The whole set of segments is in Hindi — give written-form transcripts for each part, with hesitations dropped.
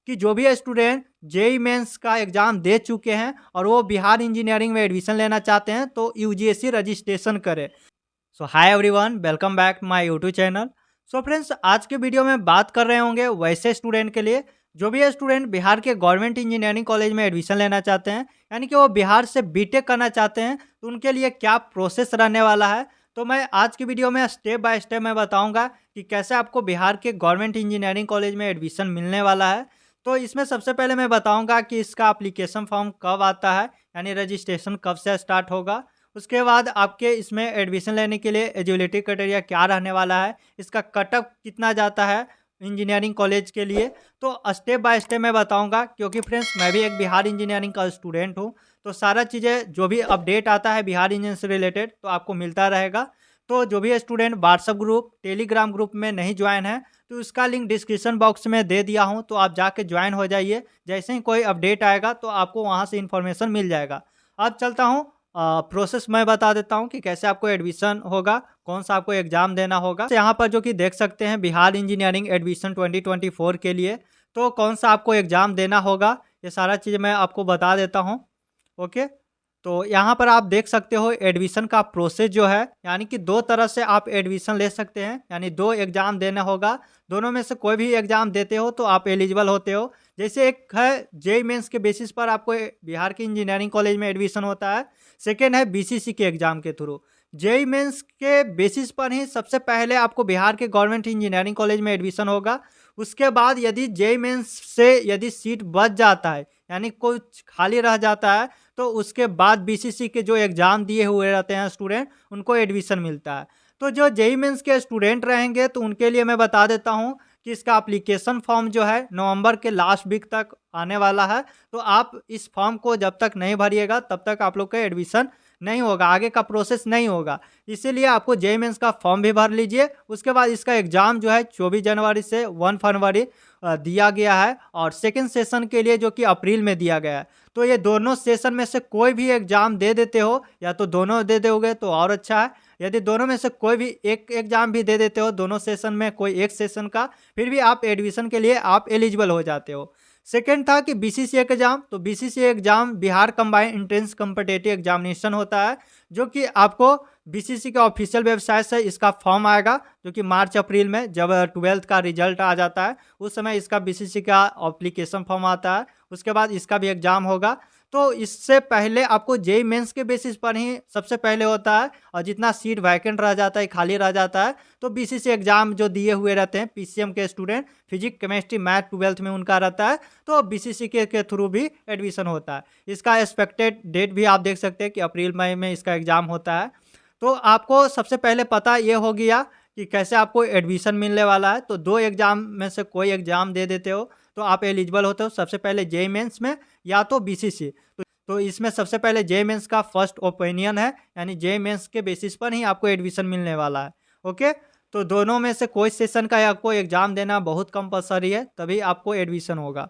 कि जो भी स्टूडेंट जेईई मेंस का एग्ज़ाम दे चुके हैं और वो बिहार इंजीनियरिंग में एडमिशन लेना चाहते हैं तो यूजीसी रजिस्ट्रेशन करें। So hi everyone, welcome back my YouTube channel. So friends, आज के वीडियो में बात कर रहे होंगे वैसे स्टूडेंट के लिए जो भी स्टूडेंट बिहार के गवर्नमेंट इंजीनियरिंग कॉलेज में एडमिशन लेना चाहते हैं, यानी कि वो बिहार से बीटेक करना चाहते हैं, तो उनके लिए क्या प्रोसेस रहने वाला है। तो मैं आज की वीडियो में स्टेप बाय स्टेप मैं बताऊंगा कि कैसे आपको बिहार के गवर्नमेंट इंजीनियरिंग कॉलेज में एडमिशन मिलने वाला है। तो इसमें सबसे पहले मैं बताऊंगा कि इसका एप्लीकेशन फॉर्म कब आता है, यानी रजिस्ट्रेशन कब से स्टार्ट होगा। उसके बाद आपके इसमें एडमिशन लेने के लिए एलिजिबिलिटी क्राइटेरिया क्या रहने वाला है, इसका कट ऑफ कितना जाता है इंजीनियरिंग कॉलेज के लिए, तो स्टेप बाय स्टेप मैं बताऊंगा। क्योंकि फ्रेंड्स, मैं भी एक बिहार इंजीनियरिंग का स्टूडेंट हूं, तो सारा चीज़ें जो भी अपडेट आता है बिहार इंजीनियरिंग से रिलेटेड तो आपको मिलता रहेगा। तो जो भी student WhatsApp group, Telegram group में नहीं ज्वाइन है तो उसका लिंक डिस्क्रिप्शन बॉक्स में दे दिया हूँ, तो आप जाके ज्वाइन हो जाइए। जैसे ही कोई अपडेट आएगा तो आपको वहाँ से इन्फॉर्मेशन मिल जाएगा। अब चलता हूँ, प्रोसेस मैं बता देता हूँ कि कैसे आपको एडमिशन होगा, कौन सा आपको एग्ज़ाम देना होगा। तो यहाँ पर जो कि देख सकते हैं बिहार इंजीनियरिंग एडमिशन 2024 के लिए तो कौन सा आपको एग्ज़ाम देना होगा, ये सारा चीज़ मैं आपको बता देता हूँ। ओके, तो यहाँ पर आप देख सकते हो एडमिशन का प्रोसेस जो है, यानी कि दो तरह से आप एडमिशन ले सकते हैं, यानी दो एग्ज़ाम देना होगा। दोनों में से कोई भी एग्ज़ाम देते हो तो आप एलिजिबल होते हो। जैसे एक है जेईई मेंस के बेसिस पर आपको बिहार के इंजीनियरिंग कॉलेज में एडमिशन होता है, सेकेंड है बीसीसी के एग्ज़ाम के थ्रू। जेईई मेंस के बेसिस पर ही सबसे पहले आपको बिहार के गवर्नमेंट इंजीनियरिंग कॉलेज में एडमिशन होगा। उसके बाद यदि जेईई मेंस से यदि सीट बच जाता है, यानी कुछ खाली रह जाता है, तो उसके बाद बीसीसी के जो एग्ज़ाम दिए हुए रहते हैं स्टूडेंट, उनको एडमिशन मिलता है। तो जो जेईई मेंस के स्टूडेंट रहेंगे तो उनके लिए मैं बता देता हूँ कि इसका एप्लीकेशन फॉर्म जो है नवंबर के लास्ट वीक तक आने वाला है। तो आप इस फॉर्म को जब तक नहीं भरिएगा तब तक आप लोग का एडमिशन नहीं होगा, आगे का प्रोसेस नहीं होगा। इसीलिए आपको जेईई मेंस का फॉर्म भी भर लीजिए। उसके बाद इसका एग्ज़ाम जो है 24 जनवरी से 1 फरवरी दिया गया है, और सेकेंड सेशन के लिए जो कि अप्रैल में दिया गया है। तो ये दोनों सेशन में से कोई भी एग्ज़ाम दे देते हो, या तो दोनों दे दोगे तो और अच्छा है। यदि दोनों में से कोई भी एक एग्ज़ाम भी दे देते हो, दोनों सेशन में कोई एक सेशन का, फिर भी आप एडमिशन के लिए आप एलिजिबल हो जाते हो। सेकेंड था कि बीसीसी एग्ज़ाम, तो BCC exam Bihar combined entrance competitive examination होता है, जो कि आपको बीसीसी के ऑफिशियल वेबसाइट से इसका फॉर्म आएगा, जो कि मार्च अप्रैल में जब 12th का रिजल्ट आ जाता है उस समय इसका बीसीसी का एप्लीकेशन फॉर्म आता है। उसके बाद इसका भी एग्ज़ाम होगा। तो इससे पहले आपको जेईई मेंस के बेसिस पर ही सबसे पहले होता है, और जितना सीट वैकेंट रह जाता है, खाली रह जाता है, तो बीसीसी एग्ज़ाम जो दिए हुए रहते हैं पीसीएम के student, physics chemistry math 12th में उनका रहता है, तो बीसीसी के थ्रू भी एडमिशन होता है। इसका एक्सपेक्टेड डेट भी आप देख सकते हैं कि अप्रैल मई में इसका एग्ज़ाम होता है। तो आपको सबसे पहले पता ये हो गया कि कैसे आपको एडमिशन मिलने वाला है। तो दो एग्ज़ाम में से कोई एग्ज़ाम दे देते हो तो आप एलिजिबल होते हो, सबसे पहले जेईई मेंस में या तो बीसीसी। तो इसमें सबसे पहले जेईई मेंस का फर्स्ट ओपिनियन है, यानी जेईई मेंस के बेसिस पर ही आपको एडमिशन मिलने वाला है। ओके, तो दोनों में से कोई सेशन का आपको एग्ज़ाम देना बहुत कंपलसरी है, तभी आपको एडमिशन होगा।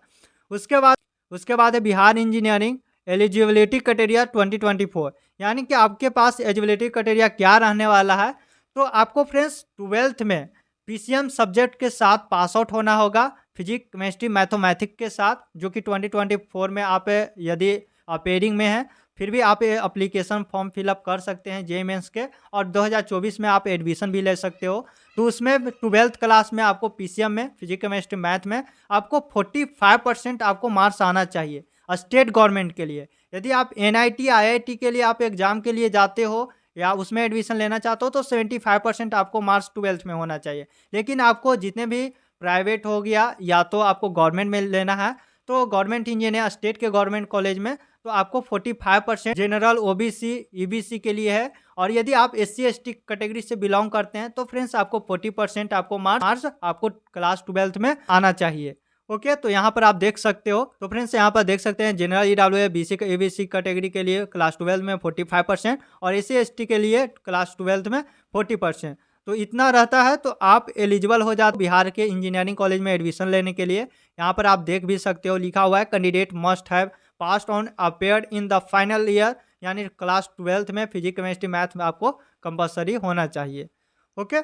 उसके बाद है बिहार इंजीनियरिंग एलिजिबिलिटी क्राइटेरिया 2024, यानी कि आपके पास एलिजिबिलिटी क्राइटेरिया क्या रहने वाला है। तो आपको फ्रेंड्स 12th में पीसीएम सब्जेक्ट के साथ पास आउट होना होगा, फिजिक्स केमिस्ट्री मैथमेटिक्स के साथ, जो कि 2024 में आप यदि पेयरिंग में है फिर भी आप एप्लीकेशन फॉर्म फिलअप कर सकते हैं जेईई मेंस के, और 2024 में आप एडमिशन भी ले सकते हो। तो उसमें 12th क्लास में आपको पीसीएम में फिजिक्स केमिस्ट्री मैथ में आपको 45% आपको मार्क्स आना चाहिए स्टेट गवर्नमेंट के लिए। यदि आप एनआईटी आईआईटी के लिए आप एग्ज़ाम के लिए जाते हो या उसमें एडमिशन लेना चाहते हो तो 75% आपको मार्क्स 12th में होना चाहिए। लेकिन आपको जितने भी प्राइवेट हो गया या तो आपको गवर्नमेंट में लेना है, तो गवर्नमेंट इंजीनियर स्टेट के गवर्नमेंट कॉलेज में तो आपको 45% जनरल ओबीसी ईबीसी के लिए है, और यदि आप एससी एसटी कैटेगरी से बिलोंग करते हैं तो फ्रेंड्स आपको 40% आपको मार्क्स आपको क्लास 12th में आना चाहिए। ओके, तो यहाँ पर आप देख सकते हो। तो फ्रेंड्स यहाँ पर देख सकते हैं जनरल ईडब्ल्यूए बीसी एबीसी कैटेगरी के लिए क्लास 12 में 45% और एससी एसटी के लिए क्लास 12 में 40%। तो इतना रहता है तो आप एलिजिबल हो जाते बिहार के इंजीनियरिंग कॉलेज में एडमिशन लेने के लिए। यहाँ पर आप देख भी सकते हो लिखा हुआ है candidate must have passed on appeared in the final year, यानी क्लास 12th में फिजिक्स केमिस्ट्री मैथ में आपको कंपलसरी होना चाहिए। ओके,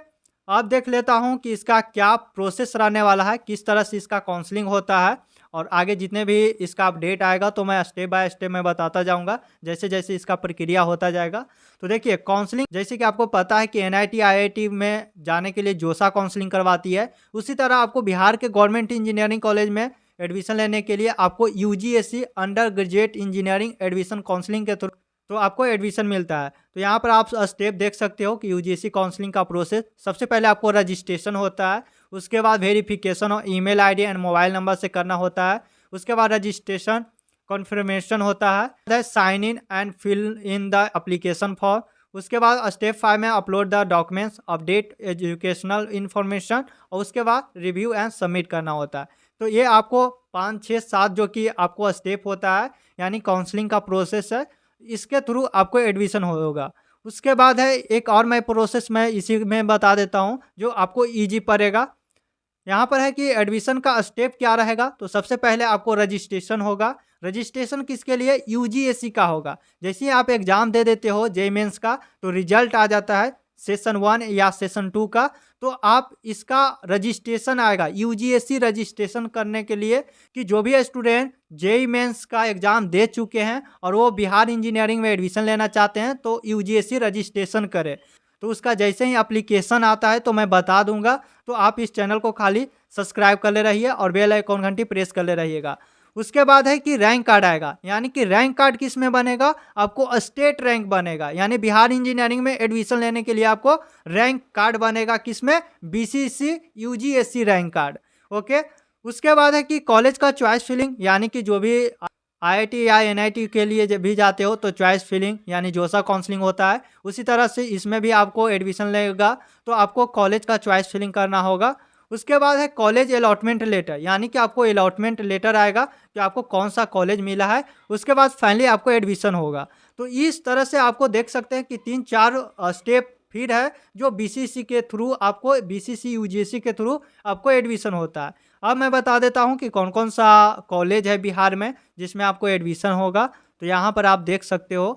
अब देख लेता हूँ कि इसका क्या प्रोसेस रहने वाला है, किस तरह से इसका काउंसलिंग होता है और आगे जितने भी इसका अपडेट आएगा तो मैं स्टेप बाय स्टेप मैं बताता जाऊंगा जैसे जैसे इसका प्रक्रिया होता जाएगा। तो देखिए काउंसलिंग, जैसे कि आपको पता है कि एनआईटी आईआईटी में जाने के लिए जोसा काउंसलिंग करवाती है, उसी तरह आपको बिहार के गवर्नमेंट इंजीनियरिंग कॉलेज में एडमिशन लेने के लिए आपको UGSC undergraduate engineering admission counselling के थ्रू तो आपको एडमिशन मिलता है। तो यहाँ पर आप स्टेप देख सकते हो कि यूजीसी काउंसलिंग का प्रोसेस, सबसे पहले आपको रजिस्ट्रेशन होता है, उसके बाद वेरिफिकेशन और email ID and mobile number से करना होता है, उसके बाद रजिस्ट्रेशन कन्फर्मेशन होता है, sign in and fill in the application form, उसके बाद स्टेप 5 में upload the documents, update educational information और उसके बाद रिव्यू एंड सबमिट करना होता है। तो ये आपको 5, 6, 7 जो कि आपको स्टेप होता है यानी काउंसलिंग का प्रोसेस है, इसके थ्रू आपको एडमिशन होगा। उसके बाद है एक और मैं प्रोसेस मैं इसी में बता देता हूँ जो आपको ईजी पड़ेगा। यहाँ पर है कि एडमिशन का स्टेप क्या रहेगा। तो सबसे पहले आपको रजिस्ट्रेशन होगा। रजिस्ट्रेशन किसके लिए? यूजीएससी का होगा। जैसे ही आप एग्जाम दे देते हो जेईई मेंस का तो रिजल्ट आ जाता है सेशन 1 या सेशन 2 का, तो आप इसका रजिस्ट्रेशन आएगा यूजीएससी रजिस्ट्रेशन करने के लिए कि जो भी स्टूडेंट जेईई मेंस का एग्जाम दे चुके हैं और वो बिहार इंजीनियरिंग में एडमिशन लेना चाहते हैं तो यूजीएससी रजिस्ट्रेशन करें। तो उसका जैसे ही एप्लीकेशन आता है तो मैं बता दूंगा, तो आप इस चैनल को खाली सब्सक्राइब कर ले रहिए और बेल आइकॉन घंटी प्रेस कर ले रहिएगा। उसके बाद है कि रैंक कार्ड आएगा, यानी कि रैंक कार्ड किस में बनेगा? आपको स्टेट रैंक बनेगा, यानी बिहार इंजीनियरिंग में एडमिशन लेने के लिए आपको रैंक कार्ड बनेगा किसमें? BCC UGSC rank card. Okay, उसके बाद है कि कॉलेज का चॉइस फिलिंग, यानी कि जो भी आईआईटी या एनआईटी के लिए जब भी जाते हो तो चॉइस फिलिंग यानी जोसा काउंसलिंग होता है, उसी तरह से इसमें भी आपको एडमिशन लेगा तो आपको कॉलेज का चॉइस फिलिंग करना होगा। उसके बाद है कॉलेज अलॉटमेंट लेटर, यानी कि आपको अलॉटमेंट लेटर आएगा कि आपको कौन सा कॉलेज मिला है। उसके बाद फाइनली आपको एडमिशन होगा। तो इस तरह से आपको देख सकते हैं कि 3-4 स्टेप फिर है जो बीसीसी के थ्रू आपको, बीसीसी यूजीसी के थ्रू आपको एडमिशन होता है। अब मैं बता देता हूं कि कौन कौन सा कॉलेज है बिहार में जिसमें आपको एडमिशन होगा। तो यहाँ पर आप देख सकते हो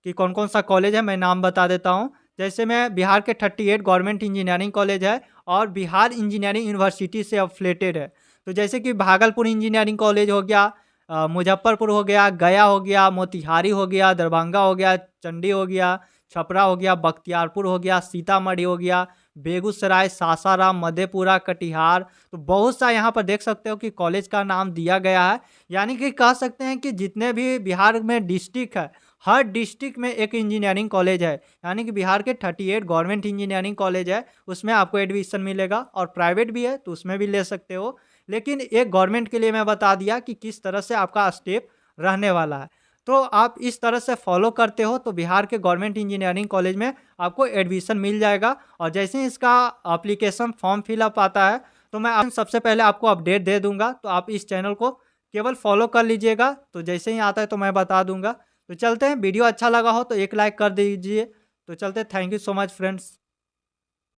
कि कौन कौन सा कॉलेज है, मैं नाम बता देता हूँ। जैसे मैं बिहार के 38 गवर्नमेंट इंजीनियरिंग कॉलेज है और बिहार इंजीनियरिंग यूनिवर्सिटी से अफिलेटेड है। तो जैसे कि भागलपुर इंजीनियरिंग कॉलेज हो गया, मुजफ्फरपुर हो गया, गया हो गया, मोतिहारी हो गया, दरभंगा हो गया, चंडी हो गया, छपरा हो गया, बख्तियारपुर हो गया, सीतामढ़ी हो गया, बेगूसराय, सासाराम, मधेपुरा, कटिहार। तो बहुत सा यहाँ पर देख सकते हो कि कॉलेज का नाम दिया गया है। यानी कि कह सकते हैं कि जितने भी बिहार में डिस्ट्रिक्ट है, हर डिस्ट्रिक्ट में एक इंजीनियरिंग कॉलेज है। यानी कि बिहार के 38 गवर्नमेंट इंजीनियरिंग कॉलेज है, उसमें आपको एडमिशन मिलेगा और प्राइवेट भी है तो उसमें भी ले सकते हो। लेकिन एक गवर्नमेंट के लिए मैं बता दिया कि किस तरह से आपका स्टेप रहने वाला है। तो आप इस तरह से फॉलो करते हो तो बिहार के गवर्नमेंट इंजीनियरिंग कॉलेज में आपको एडमिशन मिल जाएगा। और जैसे ही इसका एप्लीकेशन फॉर्म फिलअप आता है तो मैं सबसे पहले आपको अपडेट दे दूंगा। तो आप इस चैनल को केवल फॉलो कर लीजिएगा, तो जैसे ही आता है तो मैं बता दूंगा। तो चलते हैं, वीडियो अच्छा लगा हो तो एक लाइक कर दीजिए। तो चलते, thank you so much friends.